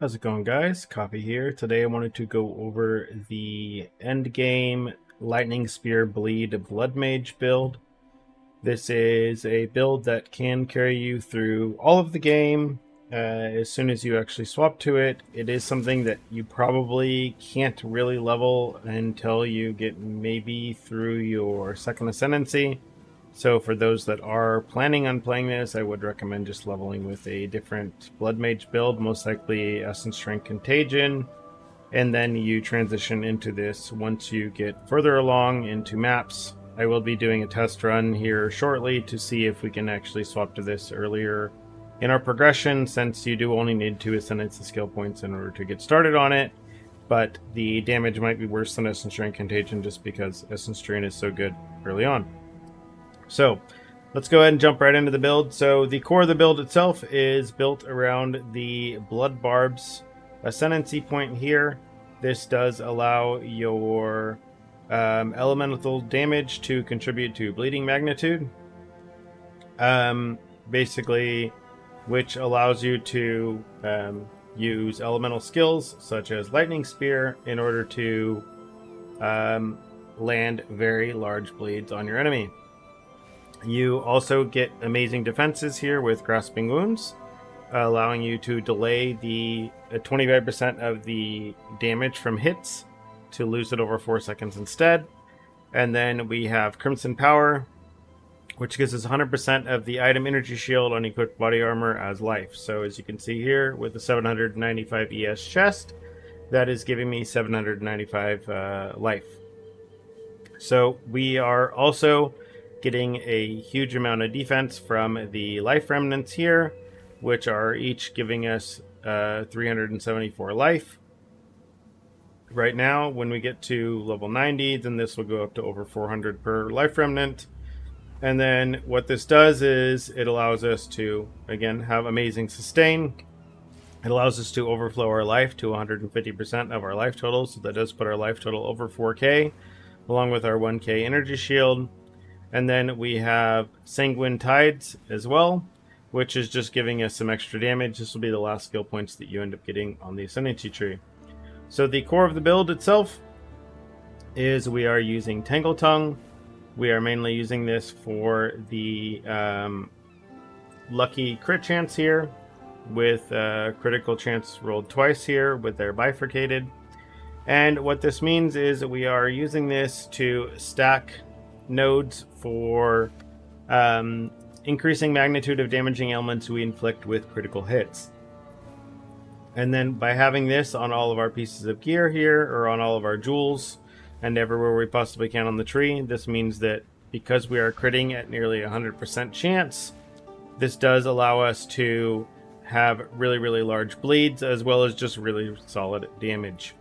How's it going, guys? Coffee here. Today I wanted to go over the end game Lightning Spear Bleed Blood Mage build. This is a build that can carry you through all of the game as soon as you actually swap to it. It is something that you probably can't really level until you get maybe through your second ascendancy. So for those that are planning on playing this, I would recommend just leveling with a different Blood Mage build, most likely Essence Strength Contagion, and then you transition into this once you get further along into maps. I will be doing a test run here shortly to see if we can actually swap to this earlier in our progression, since you do only need 2 Ascendancy skill points in order to get started on it, but the damage might be worse than Essence Strength Contagion just because Essence Drain is so good early on. So let's go ahead and jump right into the build. So the core of the build itself is built around the Blood Barbs Ascendancy point here. This does allow your elemental damage to contribute to bleeding magnitude. Basically, which allows you to use elemental skills such as Lightning Spear in order to land very large bleeds on your enemy. You also get amazing defenses here with Grasping Wounds, allowing you to delay the 25% of the damage from hits to lose it over 4 seconds instead. And then we have Crimson Power, which gives us 100% of the item energy shield on equipped body armor as life. So as you can see here with the 795 ES chest, that is giving me 795 life. So we are also getting a huge amount of defense from the life remnants here, which are each giving us 374 life. Right now, when we get to level 90, then this will go up to over 400 per life remnant. And then what this does is it allows us to, again, have amazing sustain. It allows us to overflow our life to 150% of our life total, so that does put our life total over 4k, along with our 1k energy shield. And then we have Sanguine Tides as well, which is just giving us some extra damage. This will be the last skill points that you end up getting on the Ascendancy tree. So the core of the build itself is we are using Tangle Tongue. We are mainly using this for the lucky crit chance here, with critical chance rolled twice here with their bifurcated. And what this means is that we are using this to stack nodes for increasing magnitude of damaging elements we inflict with critical hits. And then by having this on all of our pieces of gear here, or on all of our jewels, and everywhere we possibly can on the tree, this means that because we are critting at nearly 100% chance, this does allow us to have really, really large bleeds, as well as just really solid damage.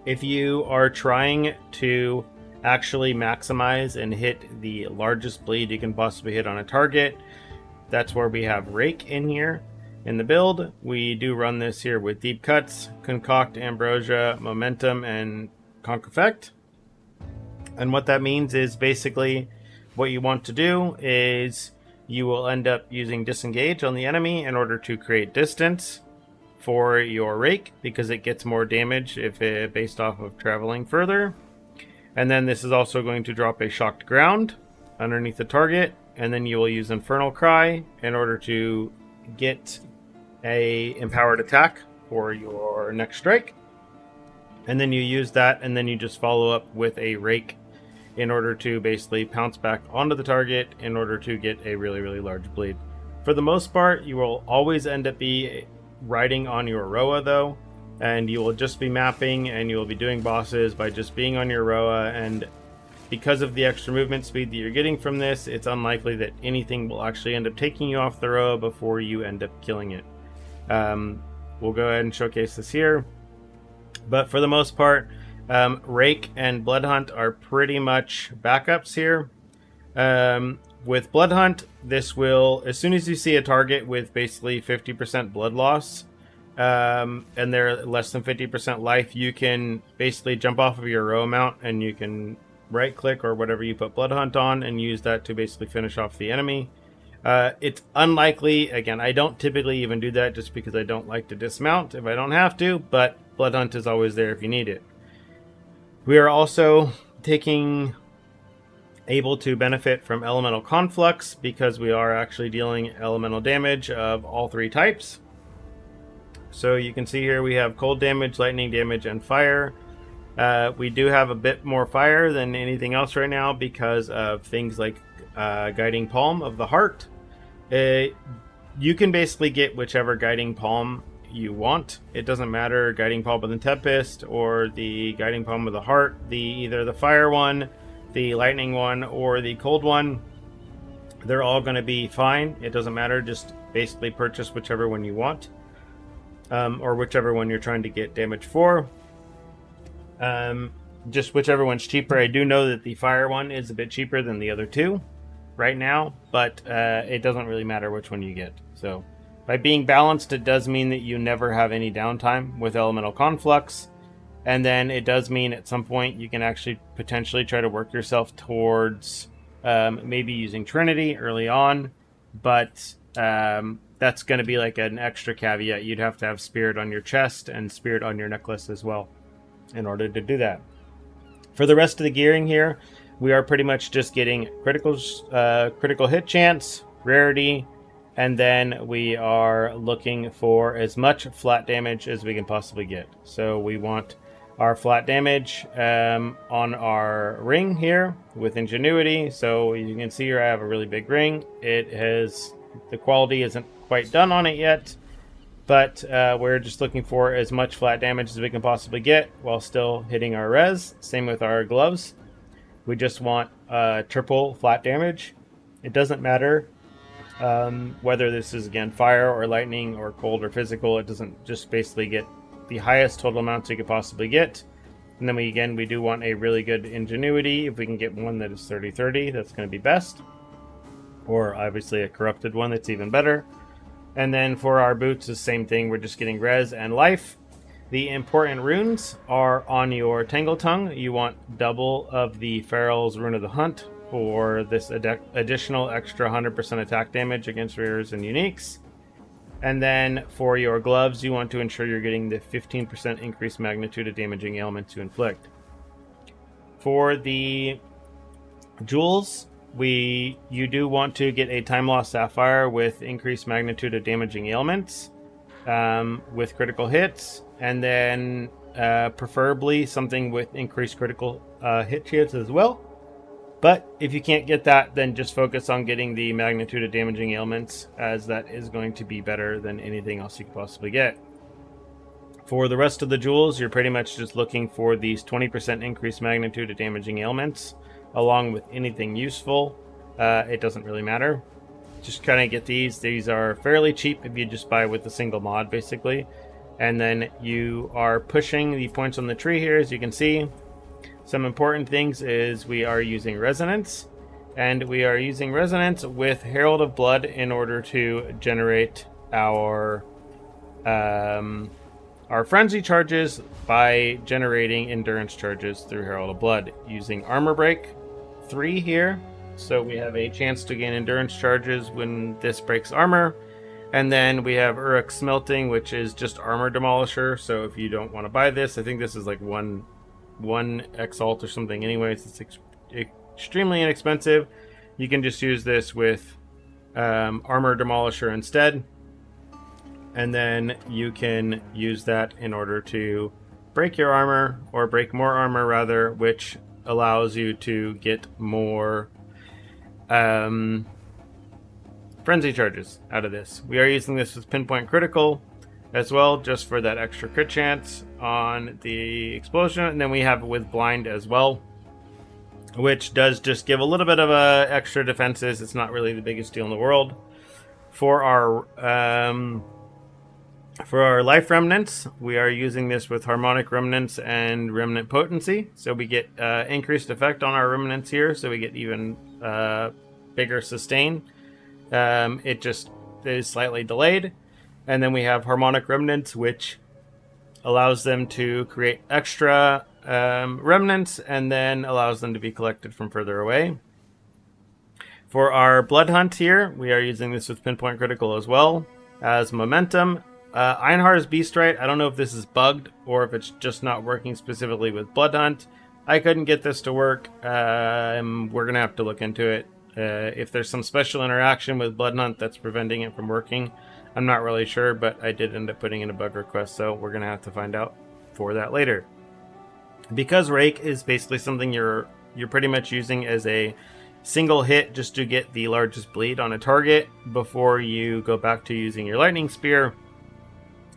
If you are trying to actually maximize and hit the largest bleed you can possibly hit on a target, that's where we have Rake in here in the build. We do run this here with Deep Cuts, Concoct, Ambrosia, Momentum, and Conk Effect. And what that means is basically what you want to do is you will end up using Disengage on the enemy in order to create distance for your Rake, because it gets more damage if it based off of traveling further. And then this is also going to drop a Shocked Ground underneath the target, and then you will use Infernal Cry in order to get a empowered attack for your next strike. And then you use that, and then you just follow up with a Rake in order to basically pounce back onto the target in order to get a really, really large bleed. For the most part, you will always end up riding on your Roa though, and you will just be mapping and you will be doing bosses by just being on your Roa. And because of the extra movement speed that you're getting from this, it's unlikely that anything will actually end up taking you off the Roa before you end up killing it. We'll go ahead and showcase this here, but for the most part, Rake and Bloodhunt are pretty much backups here. With Bloodhunt, this will, as soon as you see a target with basically 50% blood loss, and they're less than 50% life, you can basically jump off of your row mount and you can right click or whatever you put Bloodhunt on and use that to basically finish off the enemy. It's unlikely. Again, I don't typically even do that just because I don't like to dismount if I don't have to, but Blood Hunt is always there if you need it. We are also able to benefit from elemental conflux because we are actually dealing elemental damage of all 3 types. So you can see here we have cold damage, lightning damage, and fire. We do have a bit more fire than anything else right now because of things like Guiding Palm of the Heart. You can basically get whichever Guiding Palm you want. It doesn't matter, Guiding Palm of the Tempest or the Guiding Palm of the Heart, either the fire one, the lightning one, or the cold one. They're all going to be fine. It doesn't matter, just basically purchase whichever one you want, or whichever one you're trying to get damage for. Just whichever one's cheaper. I do know that the fire one is a bit cheaper than the other 2 right now, but it doesn't really matter which one you get. So by being balanced, it does mean that you never have any downtime with elemental conflux, and then it does mean at some point you can actually potentially try to work yourself towards maybe using Trinity early on, but that's going to be like an extra caveat. You'd have to have Spirit on your chest and Spirit on your necklace as well in order to do that. For the rest of the gearing here, we are pretty much just getting critical hit chance, rarity, and then we are looking for as much flat damage as we can possibly get. So we want our flat damage on our ring here with Ingenuity. So you can see here I have a really big ring. The quality isn't quite done on it yet, but we're just looking for as much flat damage as we can possibly get while still hitting our res. Same with our gloves. We just want triple flat damage. It doesn't matter whether this is, again, fire or lightning or cold or physical. It doesn't, just basically get the highest total amounts you could possibly get. And then we do want a really good Ingenuity. If we can get one that is 30-30, that's going to be best. Or obviously a corrupted one, that's even better. And then for our boots, the same thing. We're just getting res and life. The important runes are on your Tangle Tongue. You want double of the Feral's Rune of the Hunt for this additional extra 100% attack damage against rares and uniques. And then for your gloves, you want to ensure you're getting the 15% increased magnitude of damaging ailments you inflict. For the jewels, you do want to get a Time Lost Sapphire with increased magnitude of damaging ailments with critical hits, and then preferably something with increased critical hit chance as well. But if you can't get that, then just focus on getting the magnitude of damaging ailments, as that is going to be better than anything else you could possibly get. For the rest of the jewels, you're pretty much just looking for these 20% increased magnitude of damaging ailments, along with anything useful. It doesn't really matter. Just kind of get these. These are fairly cheap if you just buy with a single mod, basically. And then you are pushing the points on the tree here, as you can see. Some important things is we are using Resonance, and we are using Resonance with Herald of Blood in order to generate our Frenzy charges by generating Endurance charges through Herald of Blood, using Armor Break 3 here. So we have a chance to gain Endurance charges when this breaks armor. And then we have Uruk Smelting, which is just Armor Demolisher. So if you don't want to buy this, I think this is like one Exalt or something anyways. It's extremely inexpensive. You can just use this with Armor Demolisher instead. And then you can use that in order to break your armor, or break more armor rather, which allows you to get more frenzy charges out of this. We are using this with Pinpoint Critical as well, just for that extra crit chance on the explosion. And then we have it with Blind as well, which does just give a little bit of extra defenses. It's not really the biggest deal in the world. For our life remnants, we are using this with Harmonic Remnants and Remnant Potency. So we get increased effect on our remnants here, so we get even bigger sustain. It just is slightly delayed. And then we have Harmonic Remnants, which allows them to create extra remnants and then allows them to be collected from further away. For our Blood Hunt here, we are using this with Pinpoint Critical as well as Momentum. Ironheart's Beastrite, I don't know if this is bugged or if it's just not working specifically with Blood Hunt. I couldn't get this to work. We're going to have to look into it. If there's some special interaction with Blood Hunt that's preventing it from working, I'm not really sure, but I did end up putting in a bug request, so we're going to have to find out for that later. Because Rake is basically something you're pretty much using as a single hit just to get the largest bleed on a target before you go back to using your Lightning Spear,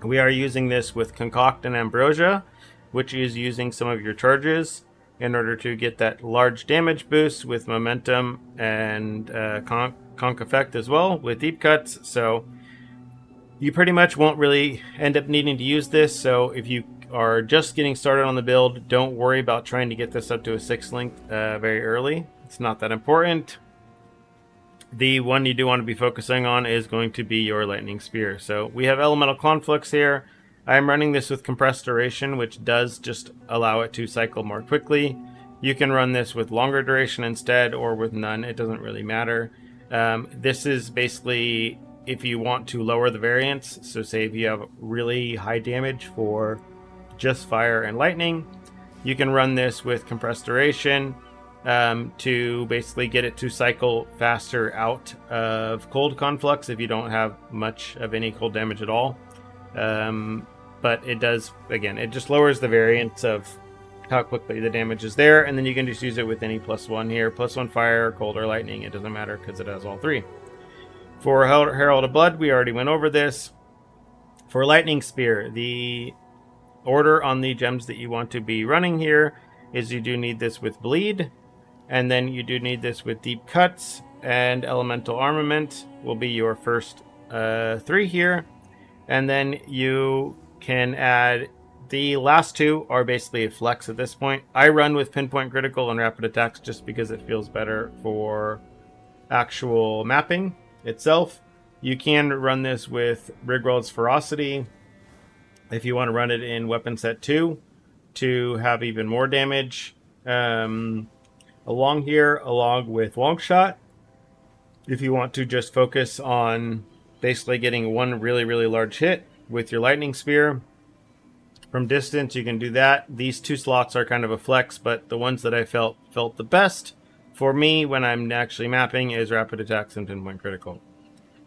we are using this with Concoct and Ambrosia, which is using some of your charges in order to get that large damage boost with Momentum and Conk effect as well with Deep Cuts. So you pretty much won't really end up needing to use this. So if you are just getting started on the build, don't worry about trying to get this up to a 6 length very early. It's not that important. The one you do want to be focusing on is going to be your Lightning Spear. So we have Elemental Conflicts here. I'm running this with Compressed Duration, which does just allow it to cycle more quickly. You can run this with longer duration instead or with none. It doesn't really matter. This is basically if you want to lower the variance. So say if you have really high damage for just fire and lightning, you can run this with Compressed Duration to basically get it to cycle faster out of cold conflux if you don't have much of any cold damage at all. But it does, again, it just lowers the variance of how quickly the damage is there, and then you can just use it with any +1 here. +1 fire, cold, or lightning, it doesn't matter because it has all three. For Herald of Blood, we already went over this. For Lightning Spear, the order on the gems that you want to be running here is you do need this with Bleed, and then you do need this with Deep Cuts, and Elemental Armament will be your first 3 here. And then you can add, the last 2 are basically a flex at this point. I run with Pinpoint Critical and Rapid Attacks just because it feels better for actual mapping itself. You can run this with Rigworld's Ferocity if you want to run it in Weapon Set 2 to have even more damage. Along here, along with Longshot, if you want to just focus on basically getting one really, really large hit with your Lightning Spear. From distance, you can do that. These 2 slots are kind of a flex, but the ones that I felt the best for me when I'm actually mapping is Rapid Attacks and Pinpoint Critical.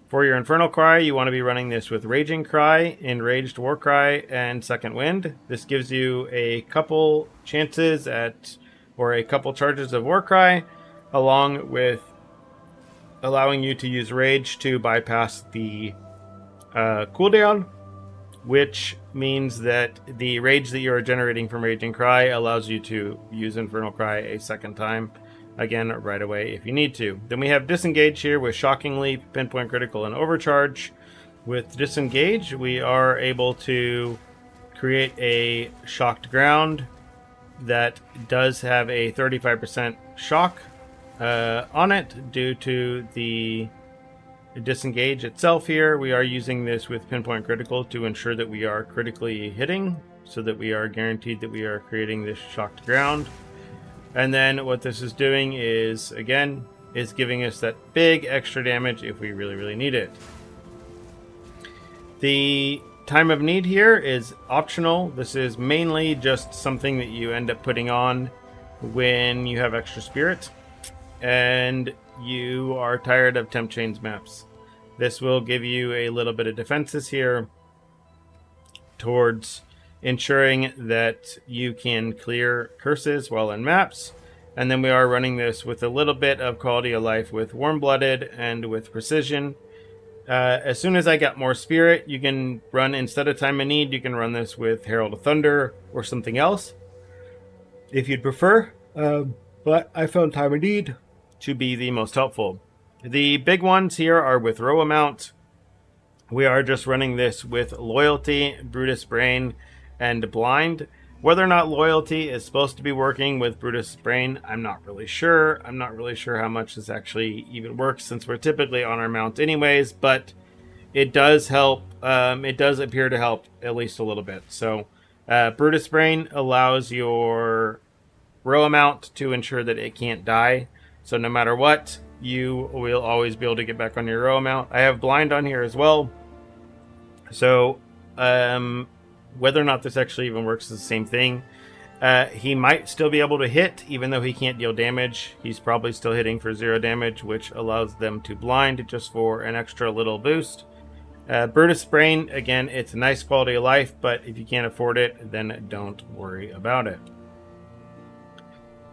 For your Infernal Cry, you want to be running this with Raging Cry, Enraged Warcry, and Second Wind. This gives you a couple chances at, or a couple charges of Warcry, along with allowing you to use Rage to bypass the cooldown, which means that the rage that you are generating from Raging Cry allows you to use Infernal Cry a second time, again, right away if you need to. Then we have Disengage here with Shocking Leap, Pinpoint Critical, and Overcharge. With Disengage, we are able to create a Shocked Ground that does have a 35% shock on it due to the Disengage itself here. We are using this with Pinpoint Critical to ensure that we are critically hitting so that we are guaranteed that we are creating this shocked ground. And then what this is doing is, again, is giving us that big extra damage if we really, really need it. The Time of Need here is optional. This is mainly just something that you end up putting on when you have extra spirit and you are tired of Temp Chains maps. This will give you a little bit of defenses here towards ensuring that you can clear curses while in maps. And then we are running this with a little bit of quality of life with Warm-Blooded and with Precision. As soon as I got more spirit, you can run, instead of Time of Need, you can run this with Herald of Thunder or something else if you'd prefer. But I found Time of Need to be the most helpful. The big ones here are with Row Amount. We are just running this with Loyalty, Brutus Brain, and Blind. Whether or not Loyalty is supposed to be working with Brutus Brain, I'm not really sure. I'm not really sure how much this actually even works since we're typically on our mount anyways, but it does help. It does appear to help at least a little bit. So Brutus Brain allows your Row Amount to ensure that it can't die. So no matter what, you will always be able to get back on your row mount. I have blind on here as well. So whether or not this actually even works is the same thing. He might still be able to hit, even though he can't deal damage. He's probably still hitting for 0 damage, which allows them to blind just for an extra little boost. Brutus Brain, again, it's a nice quality of life, but if you can't afford it, then don't worry about it.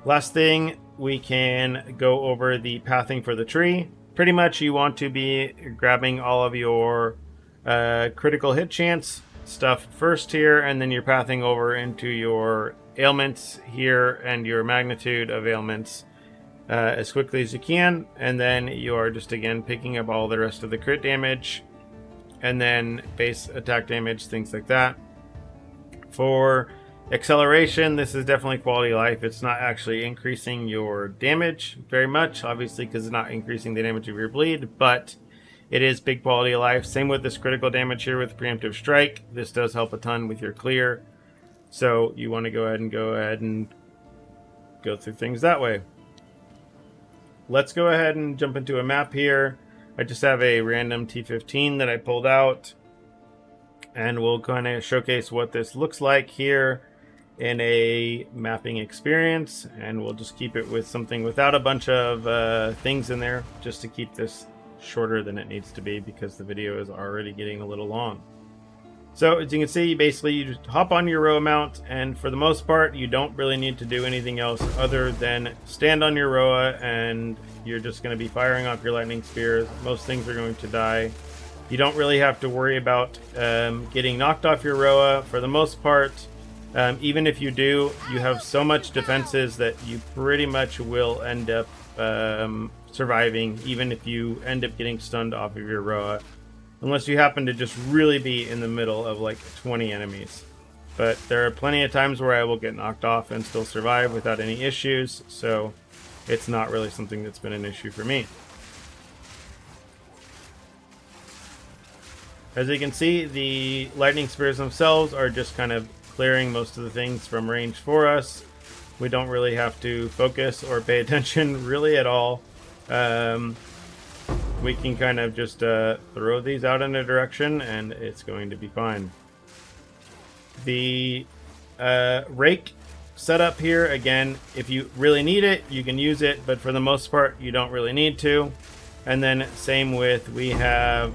Last thing, we can go over the pathing for the tree. Pretty much you want to be grabbing all of your critical hit chance stuff first here, and then you're pathing over into your ailments here and your magnitude of ailments as quickly as you can, and then you are just again picking up all the rest of the crit damage and then base attack damage, things like that. For acceleration, this is definitely quality of life. It's not actually increasing your damage very much, obviously, because it's not increasing the damage of your bleed, but it is big quality of life. Same with this critical damage here with preemptive strike. This does help a ton with your clear, so you want to go ahead and go through things that way. Let's go ahead and jump into a map here. I just have a random T15 that I pulled out, and we'll kind of showcase what this looks like here in a mapping experience, and we'll just keep it with something without a bunch of things in there, just to keep this shorter than it needs to be because the video is already getting a little long. So as you can see, basically you just hop on your row mount, and for the most part you don't really need to do anything else other than stand on your roa, and you're just going to be firing off your lightning spears. Most things are going to die. You don't really have to worry about getting knocked off your roa for the most part. Even if you do, you have so much defenses that you pretty much will end up surviving, even if you end up getting stunned off of your roa, unless you happen to just really be in the middle of like 20 enemies. But there are plenty of times where I will get knocked off and still survive without any issues, so it's not really something that's been an issue for me. As you can see, the lightning spears themselves are just kind of clearing most of the things from range for us. We don't really have to focus or pay attention really at all. We can kind of just throw these out in a direction and it's going to be fine. The rake setup here, again, if you really need it, you can use it, but for the most part, you don't really need to. And then same with, we have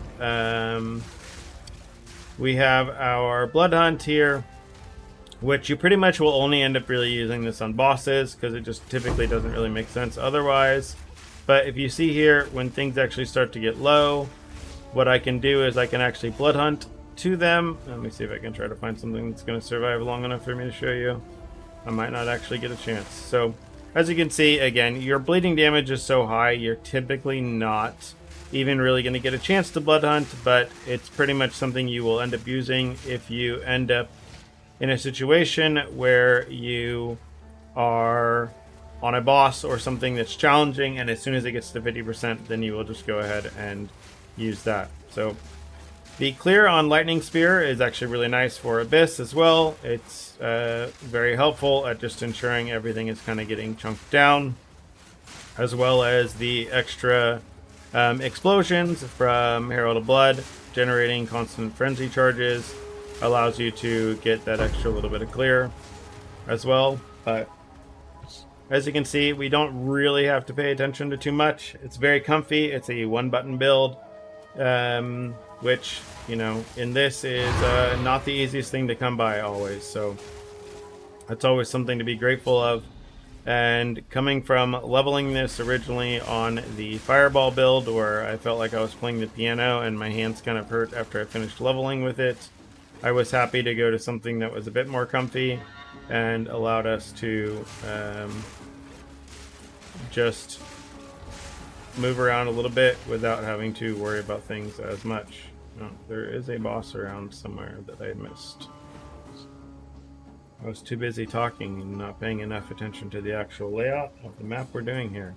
our blood hunt here, which you pretty much will only end up really using this on bosses because it just typically doesn't really make sense otherwise. But if you see here, when things actually start to get low, what I can do is I can actually blood hunt to them. Let me see if I can try to find something that's going to survive long enough for me to show you. I might not actually get a chance. So as you can see, again, your bleeding damage is so high, you're typically not even really going to get a chance to blood hunt, but it's pretty much something you will end up using if you end up in a situation where you are on a boss or something that's challenging, and as soon as it gets to 50%, then you will just go ahead and use that. So the clear on Lightning Spear is actually really nice for Abyss as well. It's very helpful at just ensuring everything is kind of getting chunked down, as well as the extra explosions from Herald of Blood, generating constant frenzy charges, allows you to get that extra little bit of clear as well. But as you can see, we don't really have to pay attention to too much. It's very comfy. It's a one-button build, which, you know, in this is not the easiest thing to come by always. So that's always something to be grateful of. And coming from leveling this originally on the Fireball build, where I felt like I was playing the piano and my hands kind of hurt after I finished leveling with it, I was happy to go to something that was a bit more comfy and allowed us to just move around a little bit without having to worry about things as much. Oh, there is a boss around somewhere that I missed. I was too busy talking and not paying enough attention to the actual layout of the map we're doing here.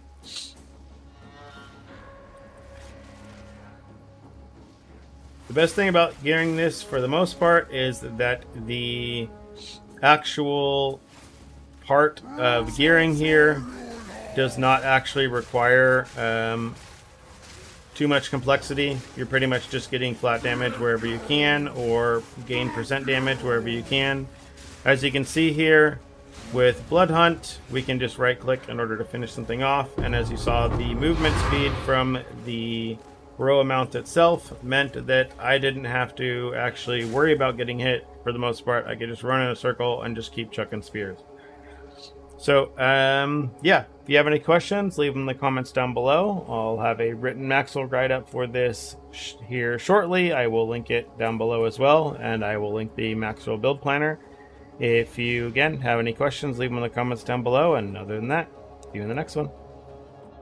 The best thing about gearing this for the most part is that the actual part of gearing here does not actually require too much complexity. You're pretty much just getting flat damage wherever you can, or gain percent damage wherever you can. As you can see here, with Blood Hunt, we can just right click in order to finish something off, and as you saw, the movement speed from the row amount itself meant that I didn't have to actually worry about getting hit for the most part. I could just run in a circle and just keep chucking spears. So, yeah, if you have any questions, leave them in the comments down below. I'll have a written Maxroll guide up for this here shortly. I will link it down below as well, and I will link the Maxroll build planner. If you, again, have any questions, leave them in the comments down below, and other than that, see you in the next one.